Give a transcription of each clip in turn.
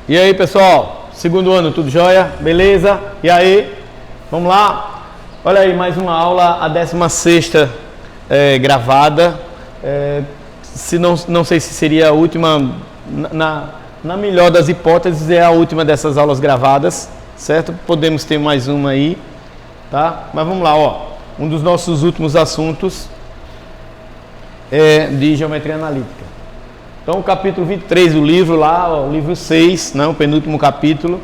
E aí, pessoal? Segundo ano, tudo jóia? Beleza? E aí? Vamos lá? Olha aí, mais uma aula, a 16ª gravada. Não sei se seria a última, na melhor das hipóteses, é a última dessas aulas gravadas, certo? Podemos ter mais uma aí, tá? Mas vamos lá, ó. Um dos nossos últimos assuntos é de geometria analítica. Então, o capítulo 23 do livro lá, ó, o livro 6, né, o penúltimo capítulo.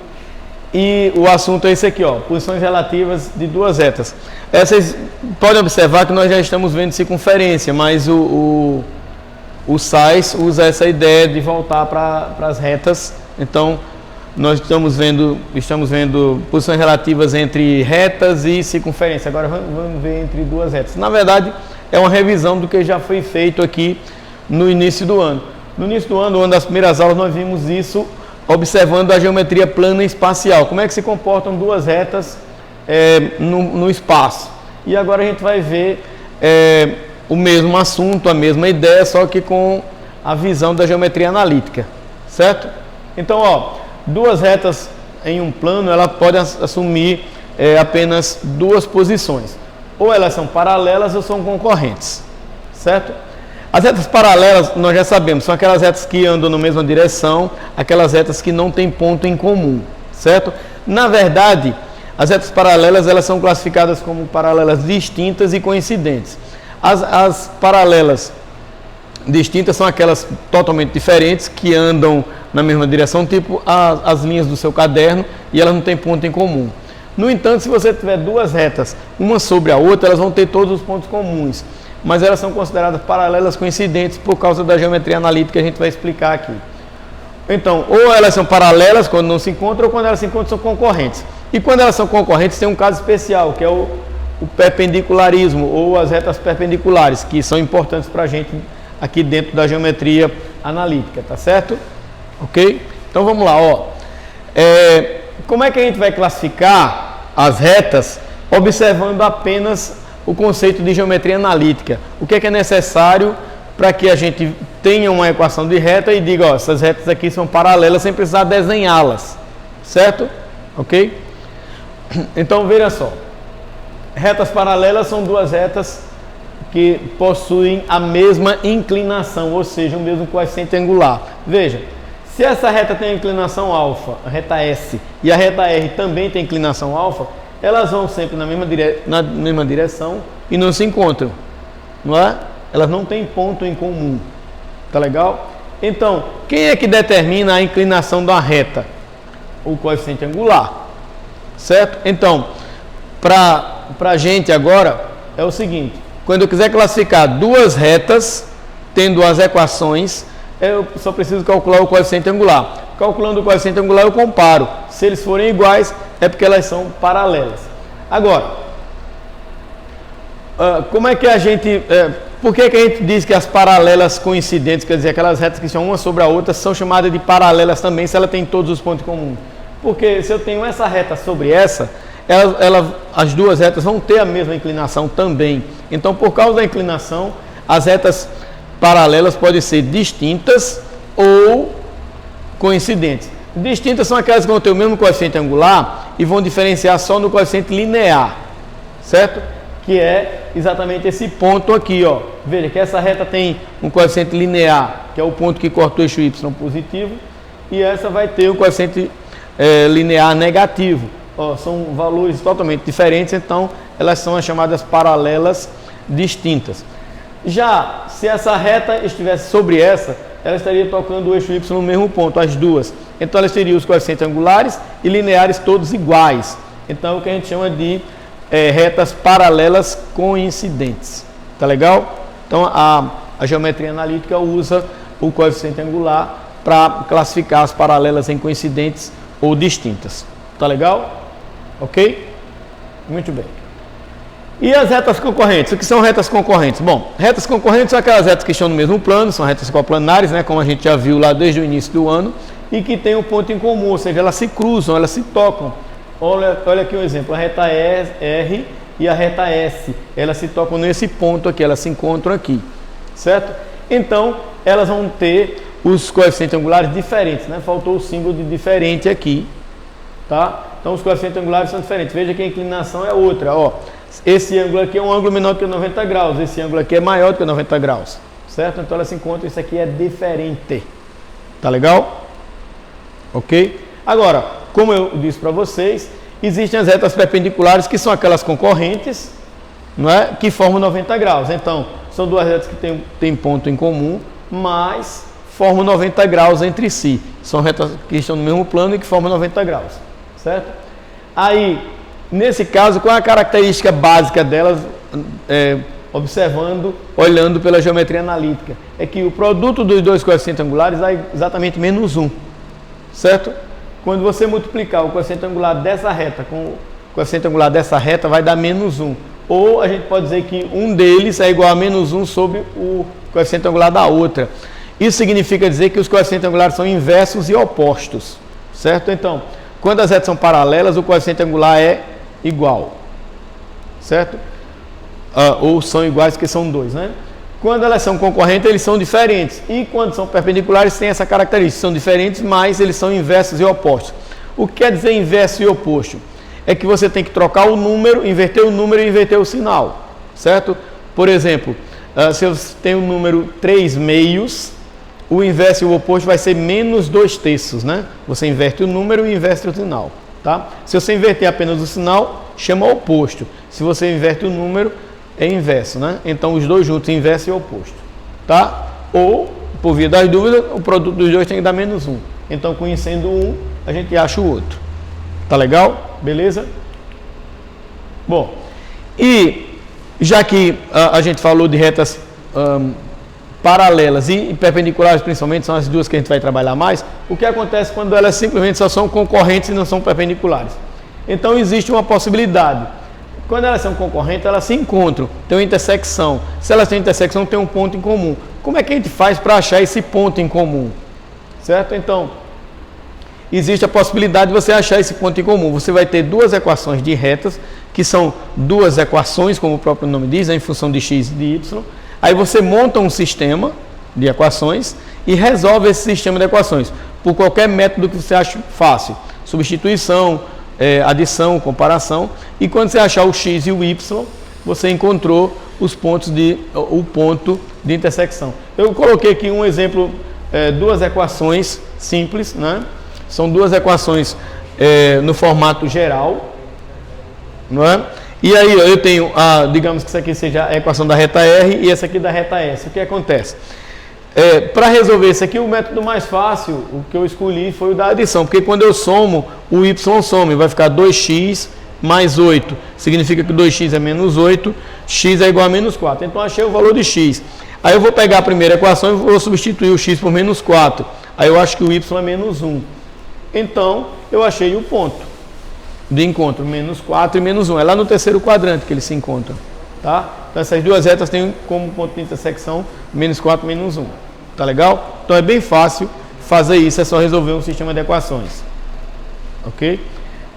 E o assunto é esse aqui, ó, posições relativas de duas retas. Vocês podem observar que nós já estamos vendo circunferência, mas o Sais usa essa ideia de voltar para as retas. Então, nós estamos vendo posições relativas entre retas e circunferência. Agora vamos ver entre duas retas. Na verdade, é uma revisão do que já foi feito aqui no início do ano. No início do ano, uma das primeiras aulas, nós vimos isso observando a geometria plana espacial. Como é que se comportam duas retas no espaço. E agora a gente vai ver o mesmo assunto, a mesma ideia, só que com a visão da geometria analítica, certo? Então, ó, duas retas em um plano, ela pode assumir apenas duas posições. Ou elas são paralelas ou são concorrentes, certo? As retas paralelas, nós já sabemos, são aquelas retas que andam na mesma direção, aquelas retas que não têm ponto em comum, certo? Na verdade, as retas paralelas, elas são classificadas como paralelas distintas e coincidentes. As paralelas distintas são aquelas totalmente diferentes, que andam na mesma direção, tipo as linhas do seu caderno, e elas não têm ponto em comum. No entanto, se você tiver duas retas, uma sobre a outra, elas vão ter todos os pontos comuns, mas elas são consideradas paralelas coincidentes por causa da geometria analítica que a gente vai explicar aqui. Então, ou elas são paralelas quando não se encontram, ou quando elas se encontram são concorrentes. E quando elas são concorrentes tem um caso especial, que é o perpendicularismo, ou as retas perpendiculares, que são importantes para a gente aqui dentro da geometria analítica, tá certo? Ok? Então vamos lá, ó. Como é que a gente vai classificar as retas observando apenas o conceito de geometria analítica? O que é necessário para que a gente tenha uma equação de reta e diga, ó, essas retas aqui são paralelas sem precisar desenhá-las, certo? Ok? Então veja só, retas paralelas são duas retas que possuem a mesma inclinação, ou seja, o mesmo coeficiente angular. Veja, se essa reta tem inclinação alfa, a reta S, e a reta R também tem inclinação alfa, elas vão sempre na mesma direção e não se encontram, não é? Elas não têm ponto em comum, tá legal? Então, quem é que determina a inclinação da reta? O coeficiente angular, certo? Então, para a gente agora é o seguinte, quando eu quiser classificar duas retas, tendo as equações, eu só preciso calcular o coeficiente angular. Calculando o coeficiente angular eu comparo. Se eles forem iguais, é porque elas são paralelas. Agora, como é que a gente... por que a gente diz que as paralelas coincidentes, quer dizer, aquelas retas que estão uma sobre a outra, são chamadas de paralelas também, se ela tem todos os pontos comuns? Porque se eu tenho essa reta sobre essa, as duas retas vão ter a mesma inclinação também. Então, por causa da inclinação, as retas paralelas podem ser distintas ou coincidentes. Distintas são aquelas que vão ter o mesmo coeficiente angular e vão diferenciar só no coeficiente linear, certo? Que é exatamente esse ponto aqui, ó. Veja que essa reta tem um coeficiente linear, que é o ponto que corta o eixo y positivo, e essa vai ter um coeficiente linear negativo. Ó, são valores totalmente diferentes, então elas são as chamadas paralelas distintas. Já se essa reta estivesse sobre essa, ela estaria tocando o eixo y no mesmo ponto, as duas. Então elas teriam os coeficientes angulares e lineares todos iguais. Então é o que a gente chama de retas paralelas coincidentes. Tá legal? Então a geometria analítica usa o coeficiente angular para classificar as paralelas em coincidentes ou distintas. Tá legal? Ok? Muito bem. E as retas concorrentes? O que são retas concorrentes? Bom, retas concorrentes são aquelas retas que estão no mesmo plano, são retas coplanares, né, como a gente já viu lá desde o início do ano, e que têm um ponto em comum, ou seja, elas se cruzam, elas se tocam. Olha aqui um exemplo, a reta R e a reta S, elas se tocam nesse ponto aqui, elas se encontram aqui, certo? Então, elas vão ter os coeficientes angulares diferentes, né? Faltou o símbolo de diferente aqui, tá? Então os coeficientes angulares são diferentes. Veja que a inclinação é outra, ó. Esse ângulo aqui é um ângulo menor do que 90 graus, esse ângulo aqui é maior do que 90 graus, certo? Então elas se encontram, isso aqui é diferente. Tá legal? Ok? Agora, como eu disse para vocês, existem as retas perpendiculares que são aquelas concorrentes, não é? Que formam 90 graus. Então, são duas retas que têm ponto em comum, mas formam 90 graus entre si. São retas que estão no mesmo plano e que formam 90 graus, certo? Aí, nesse caso, qual é a característica básica delas, olhando pela geometria analítica? É que o produto dos dois coeficientes angulares dá exatamente menos 1, certo? Quando você multiplicar o coeficiente angular dessa reta com o coeficiente angular dessa reta, vai dar menos 1. Ou a gente pode dizer que um deles é igual a menos 1 sobre o coeficiente angular da outra. Isso significa dizer que os coeficientes angulares são inversos e opostos, certo? Então, quando as retas são paralelas, o coeficiente angular é igual, certo? Ou são iguais, que são 2, né? Quando elas são concorrentes, eles são diferentes. E quando são perpendiculares, tem essa característica. São diferentes, mas eles são inversos e opostos. O que quer dizer inverso e oposto? É que você tem que trocar o número, inverter o número e inverter o sinal, certo? Por exemplo, se eu tenho o número 3 meios, o inverso e o oposto vai ser menos 2 terços, né? Você inverte o número e inverte o sinal, tá? Se você inverter apenas o sinal, chama oposto. Se você inverte o número, é inverso, né? Então, os dois juntos, inverso e oposto, tá? Ou, por via das dúvidas, o produto dos dois tem que dar menos 1. Então, conhecendo um, a gente acha o outro. Tá legal? Beleza? Bom, e já que a gente falou de retas paralelas e perpendiculares, principalmente, são as duas que a gente vai trabalhar mais, o que acontece quando elas simplesmente só são concorrentes e não são perpendiculares? Então, existe uma possibilidade. Quando elas são concorrentes, elas se encontram, tem uma intersecção. Se elas têm intersecção, tem um ponto em comum. Como é que a gente faz para achar esse ponto em comum? Certo? Então, existe a possibilidade de você achar esse ponto em comum. Você vai ter duas equações de retas, que são duas equações, como o próprio nome diz, em função de x e de y. Aí você monta um sistema de equações e resolve esse sistema de equações por qualquer método que você ache fácil. Substituição, adição, comparação. E quando você achar o x e o y, você encontrou o ponto de intersecção. Eu coloquei aqui um exemplo, duas equações simples, né? São duas equações no formato geral, não é? E aí eu tenho, digamos que isso aqui seja a equação da reta R e essa aqui da reta S. O que acontece? Para resolver isso aqui, o método mais fácil, o que eu escolhi foi o da adição, porque quando eu somo, o y some, vai ficar 2x mais 8, significa que 2x é menos 8, x é igual a menos 4, então achei o valor de x. Aí eu vou pegar a primeira equação e vou substituir o x por menos 4, aí eu acho que o y é menos 1. Então, eu achei o ponto de encontro, menos 4 e menos 1, é lá no terceiro quadrante que eles se encontram, tá? Então, essas duas retas têm como ponto de intersecção menos 4 menos 1. Tá legal? Então, é bem fácil fazer isso, é só resolver um sistema de equações. Ok?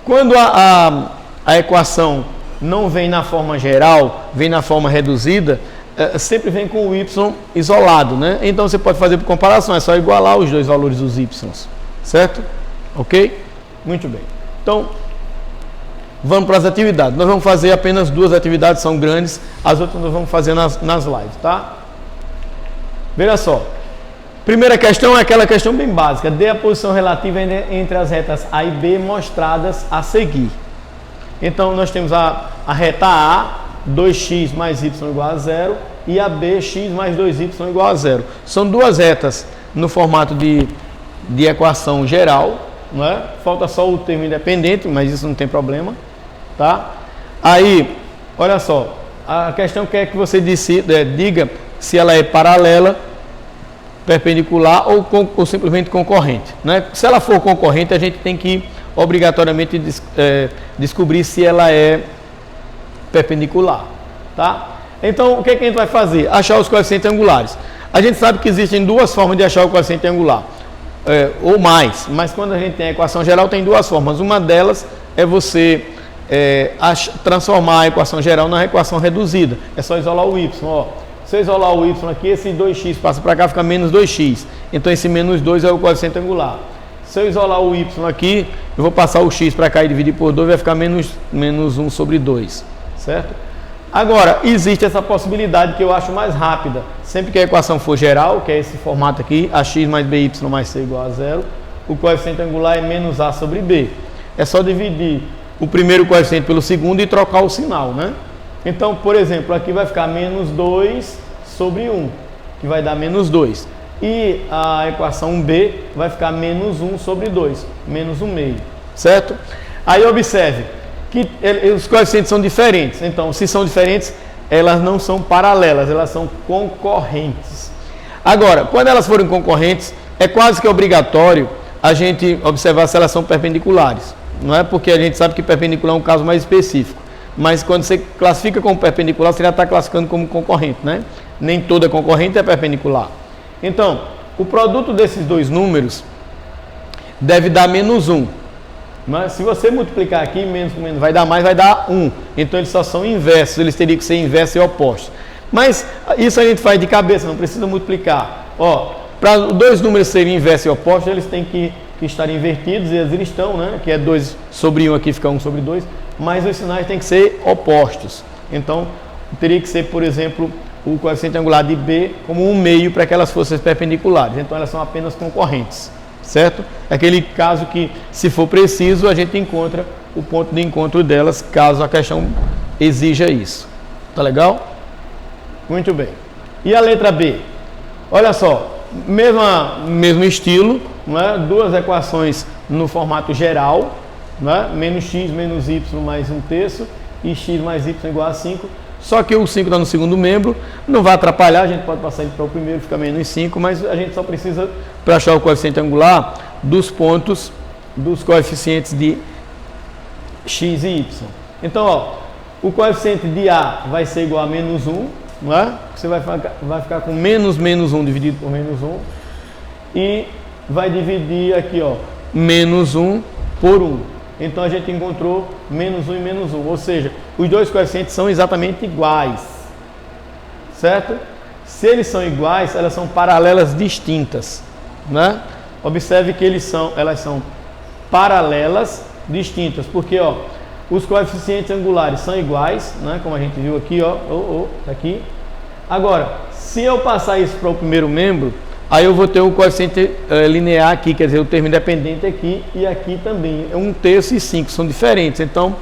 Quando a equação não vem na forma geral, vem na forma reduzida, sempre vem com o y isolado, né? Então, você pode fazer por comparação, é só igualar os dois valores dos y. Certo? Ok? Muito bem. Então, vamos para as atividades. Nós vamos fazer apenas duas atividades, são grandes. As outras nós vamos fazer nas lives, tá? Veja só. Primeira questão é aquela questão bem básica. Dê a posição relativa entre as retas A e B mostradas a seguir. Então, nós temos a reta A, 2x mais y igual a 0, e a B, x mais 2y igual a 0. São duas retas no formato de equação geral, não é? Falta só o termo independente, mas isso não tem problema, tá? Aí, olha só, a questão quer que você diga se ela é paralela, perpendicular ou simplesmente concorrente, né? Se ela for concorrente, a gente tem que obrigatoriamente descobrir se ela é perpendicular, tá? Então, o que a gente vai fazer? Achar os coeficientes angulares. A gente sabe que existem duas formas de achar o coeficiente angular. Ou mais, mas quando a gente tem a equação geral, tem duas formas. Uma delas é você transformar a equação geral na equação reduzida. É só isolar o y. Ó. Se eu isolar o y aqui, esse 2x passa para cá, fica menos 2x. Então esse menos 2 é o coeficiente angular. Se eu isolar o y aqui, eu vou passar o x para cá e dividir por 2, vai ficar menos 1 sobre 2, certo? Agora, existe essa possibilidade que eu acho mais rápida. Sempre que a equação for geral, que é esse formato aqui, ax mais by mais c igual a 0, o coeficiente angular é menos a sobre b. É só dividir o primeiro coeficiente pelo segundo e trocar o sinal, né? Então, por exemplo, aqui vai ficar menos 2 sobre 1, que vai dar menos 2. E a equação b vai ficar menos 1 sobre 2, menos 1 meio, certo? Aí observe que os coeficientes são diferentes. Então, se são diferentes, elas não são paralelas, elas são concorrentes. Agora, quando elas forem concorrentes, é quase que obrigatório a gente observar se elas são perpendiculares. Não é porque a gente sabe que perpendicular é um caso mais específico. Mas quando você classifica como perpendicular, você já está classificando como concorrente, né? Nem toda concorrente é perpendicular. Então, o produto desses dois números deve dar menos 1. Mas se você multiplicar aqui, menos com menos vai dar mais, vai dar 1. Então eles só são inversos, eles teriam que ser inversos e opostos. Mas isso a gente faz de cabeça, não precisa multiplicar. Ó, para dois números serem inversos e opostos, eles têm que estar invertidos, e eles estão, né? Que é 2 sobre 1, aqui fica 1 sobre 2. Mas os sinais têm que ser opostos. Então, teria que ser, por exemplo, o coeficiente angular de B como 1 meio para que elas fossem perpendiculares. Então, elas são apenas concorrentes, certo? É aquele caso que, se for preciso, a gente encontra o ponto de encontro delas, caso a questão exija isso. Tá legal? Muito bem. E a letra B? Olha só, mesmo estilo, não é? Duas equações no formato geral, não é? Menos x menos y mais 1/3 e x mais y igual a 5. Só que o 5 está no segundo membro, não vai atrapalhar, a gente pode passar ele para o primeiro, fica menos 5, mas a gente só precisa, para achar o coeficiente angular, dos pontos dos coeficientes de x e y. Então, ó, o coeficiente de A vai ser igual a menos 1, não é? Você vai ficar com menos 1 dividido por menos 1, e vai dividir aqui, ó, menos 1 por 1. Então a gente encontrou menos 1 e menos 1, ou seja, os dois coeficientes são exatamente iguais, certo? Se eles são iguais, elas são paralelas distintas, né? Observe que elas são paralelas distintas, porque ó, os coeficientes angulares são iguais, né? Como a gente viu aqui, ó, aqui. Agora, se eu passar isso para o primeiro membro, aí eu vou ter o coeficiente linear aqui, quer dizer, o termo independente aqui e aqui também. 1/3 e 5 são diferentes. Então,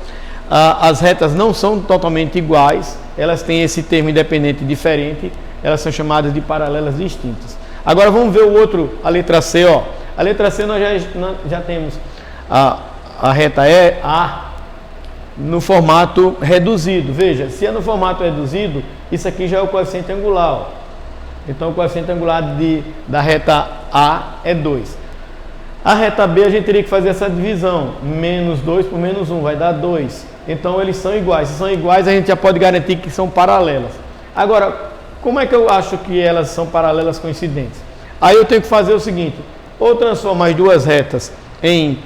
as retas não são totalmente iguais, elas têm esse termo independente diferente, elas são chamadas de paralelas distintas. Agora vamos ver o outro, a letra C. Ó. A letra C nós já temos a reta A no formato reduzido. Veja, se é no formato reduzido, isso aqui já é o coeficiente angular. Ó. Então, o coeficiente angular da reta A é 2. A reta B, a gente teria que fazer essa divisão. Menos 2 por menos 1 vai dar 2. Então, eles são iguais. Se são iguais, a gente já pode garantir que são paralelas. Agora, como é que eu acho que elas são paralelas coincidentes? Aí eu tenho que fazer o seguinte. Ou transformar as duas retas em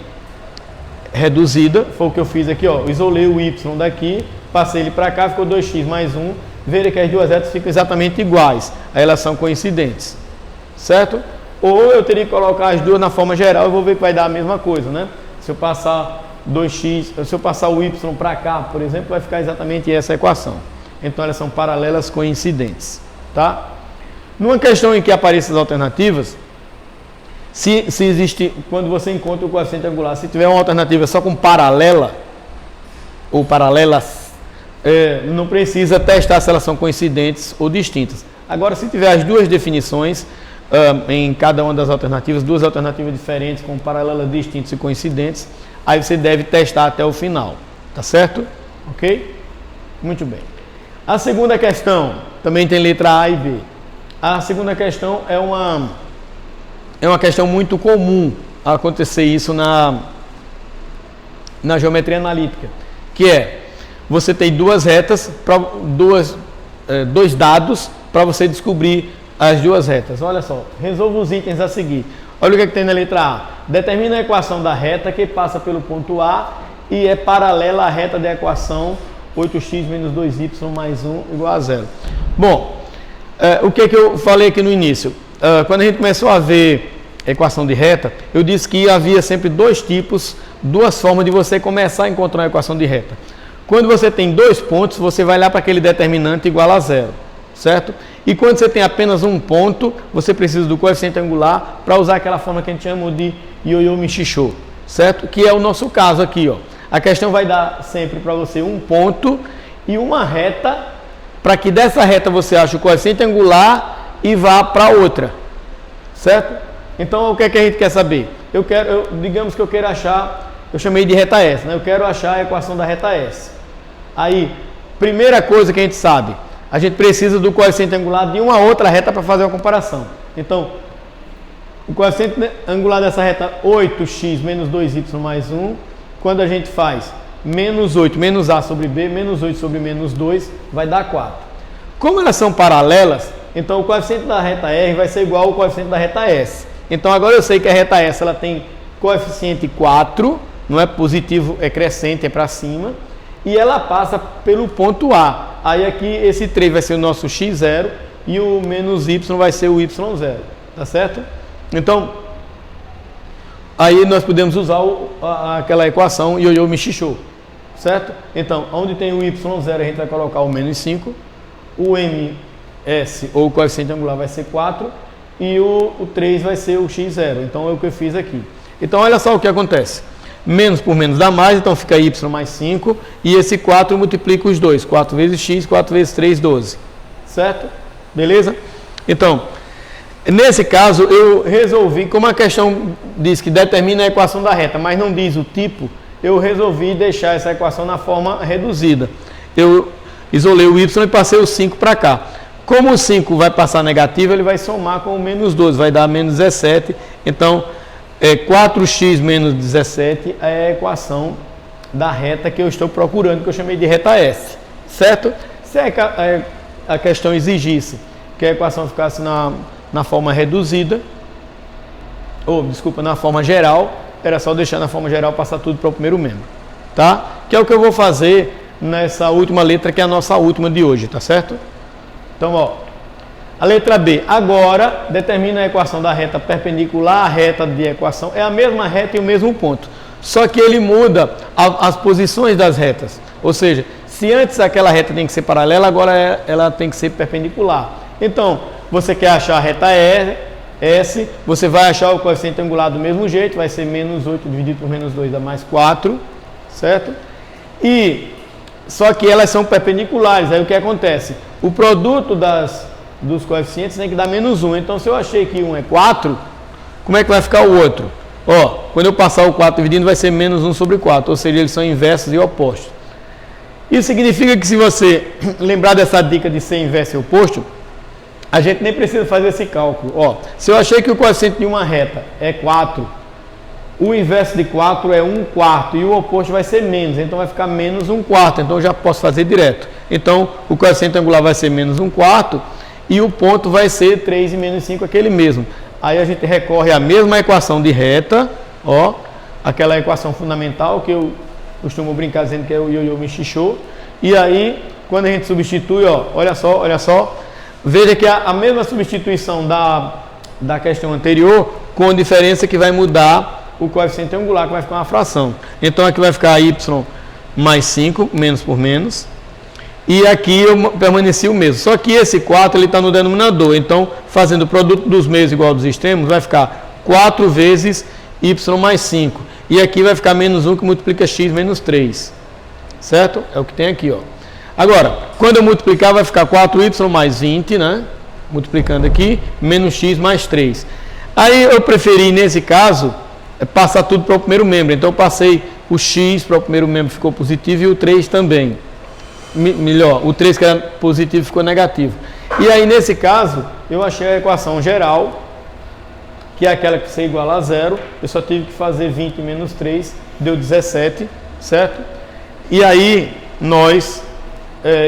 reduzida. Foi o que eu fiz aqui. Ó. Isolei o y daqui, passei ele para cá, ficou 2x mais 1. Veja que as duas retas ficam exatamente iguais, aí elas são coincidentes, certo? Ou eu teria que colocar as duas na forma geral e vou ver que vai dar a mesma coisa, né? Se eu passar 2x, se eu passar o y para cá, por exemplo, vai ficar exatamente essa equação. Então elas são paralelas coincidentes, tá? Numa questão em que apareçam as alternativas, se existe, quando você encontra o coeficiente angular, se tiver uma alternativa só com paralela ou paralelas, não precisa testar se elas são coincidentes ou distintas. Agora, se tiver as duas definições em cada uma das alternativas, duas alternativas diferentes com paralelas distintas e coincidentes, aí você deve testar até o final, tá certo? Ok? Muito bem. A segunda questão também tem letra A e B. A segunda questão é uma questão muito comum acontecer isso na geometria analítica, que é você tem duas retas, dois dados para você descobrir as duas retas. Olha só, resolva os itens a seguir. Olha o que tem na letra A. Determina a equação da reta que passa pelo ponto A e é paralela à reta da equação 8x menos 2y mais 1 igual a 0. Bom, O que eu falei aqui no início? Quando a gente começou a ver equação de reta, eu disse que havia sempre dois tipos, duas formas de você começar a encontrar uma equação de reta. Quando você tem 2 pontos, você vai lá para aquele determinante igual a 0, certo? E quando você tem apenas um ponto, você precisa do coeficiente angular para usar aquela forma que a gente chama de ioiô michichô, certo? Que é o nosso caso aqui, ó. A questão vai dar sempre para você um ponto e uma reta, para que dessa reta você ache o coeficiente angular e vá para outra, certo? Então, o que é que a gente quer saber? Digamos que eu queira achar, eu chamei de reta S, né? Eu quero achar a equação da reta S. Aí, primeira coisa que a gente sabe, a gente precisa do coeficiente angular de uma outra reta para fazer uma comparação. Então, o coeficiente angular dessa reta 8x menos 2y mais 1, quando a gente faz menos 8 menos a sobre b, menos 8 sobre menos 2, vai dar 4. Como elas são paralelas, então o coeficiente da reta R vai ser igual ao coeficiente da reta S. Então agora eu sei que a reta S ela tem coeficiente 4, não é positivo, é crescente, é para cima, e ela passa pelo ponto A. Aí aqui esse 3 vai ser o nosso x0 e o menos y vai ser o y0, tá certo? Então, aí nós podemos usar aquela equação ioiô michichô, certo? Então, onde tem o y0 a gente vai colocar o menos 5, o ms, ou o coeficiente angular, vai ser 4, e o 3 vai ser o x0. Então, é o que eu fiz aqui. Então, olha só o que acontece. Menos por menos dá mais, então fica y mais 5, e esse 4 multiplica os dois. 4 vezes x, 4 vezes 3, 12. Certo? Beleza? Então, nesse caso, eu resolvi, como a questão diz que determina a equação da reta, mas não diz o tipo, eu resolvi deixar essa equação na forma reduzida. Eu isolei o y e passei o 5 para cá. Como o 5 vai passar negativo, ele vai somar com o menos 12, vai dar menos 17. Então, 4x menos 17 é a equação da reta que eu estou procurando, que eu chamei de reta S. Certo? Se a questão exigisse que a equação ficasse na forma reduzida, na forma geral, era só deixar na forma geral, passar tudo para o primeiro membro, tá? Que é o que eu vou fazer nessa última letra, que é a nossa última de hoje, tá certo? Então, ó, a letra B, agora, determina a equação da reta perpendicular à reta de equação, é a mesma reta e o mesmo ponto, só que ele muda as posições das retas, ou seja, se antes aquela reta tem que ser paralela, agora ela tem que ser perpendicular. Então, você quer achar a reta S, você vai achar o coeficiente angular do mesmo jeito, vai ser menos 8 dividido por menos 2 dá mais 4, certo? Só que elas são perpendiculares, aí o que acontece? O produto dos coeficientes tem que dar menos 1, então se eu achei que um é 4, como é que vai ficar o outro? Ó, quando eu passar o 4 dividindo vai ser menos 1 sobre 4, ou seja, eles são inversos e opostos. Isso significa que se você lembrar dessa dica de ser inverso e oposto, a gente nem precisa fazer esse cálculo. Ó, se eu achei que o coeficiente de uma reta é 4, o inverso de 4 é 1/4 e o oposto vai ser menos, então vai ficar menos 1/4, então eu já posso fazer direto. Então, o coeficiente angular vai ser menos 1/4 e o ponto vai ser 3 e menos 5, aquele mesmo. Aí a gente recorre à mesma equação de reta, ó, aquela equação fundamental que eu costumo brincar dizendo que é o ioiô michichô. E aí, quando a gente substitui, ó, olha só, veja que a mesma substituição da questão anterior, com a diferença que vai mudar o coeficiente angular, que vai ficar uma fração. Então aqui vai ficar y mais 5, menos por menos. E aqui eu permaneci o mesmo. Só que esse 4 ele está no denominador. Então, fazendo o produto dos meios igual ao dos extremos, vai ficar 4 vezes y mais 5. E aqui vai ficar menos 1 que multiplica x menos 3. Certo? É o que tem aqui, ó. Agora, quando eu multiplicar, vai ficar 4y mais 20, né? Multiplicando aqui, menos x mais 3. Aí eu preferi, nesse caso, passar tudo para o primeiro membro. Então, eu passei o x para o primeiro membro, ficou positivo, e o 3 também. Melhor, o 3 que era positivo ficou negativo. E aí, nesse caso, eu achei a equação geral, que é aquela que é igual a 0. Eu só tive que fazer 20 menos 3, deu 17, certo? E aí, nós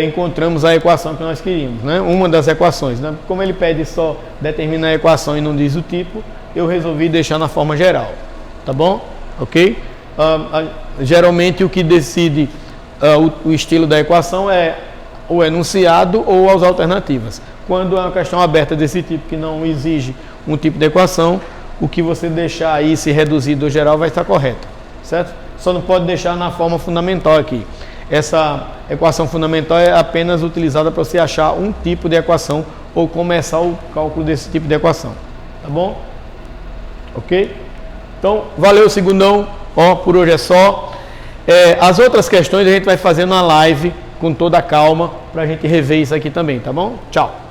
encontramos a equação que nós queríamos, né? Uma das equações, né? Como ele pede só determinar a equação e não diz o tipo, eu resolvi deixar na forma geral, tá bom? Ok? Geralmente o que decide o estilo da equação é o enunciado ou as alternativas. Quando é uma questão aberta desse tipo, que não exige um tipo de equação, o que você deixar aí se reduzir do geral vai estar correto, certo? Só não pode deixar na forma fundamental aqui. Essa equação fundamental é apenas utilizada para você achar um tipo de equação ou começar o cálculo desse tipo de equação, tá bom? Ok? Então, valeu, segundão. Ó, por hoje é só. As outras questões a gente vai fazer na live com toda a calma para a gente rever isso aqui também, tá bom? Tchau.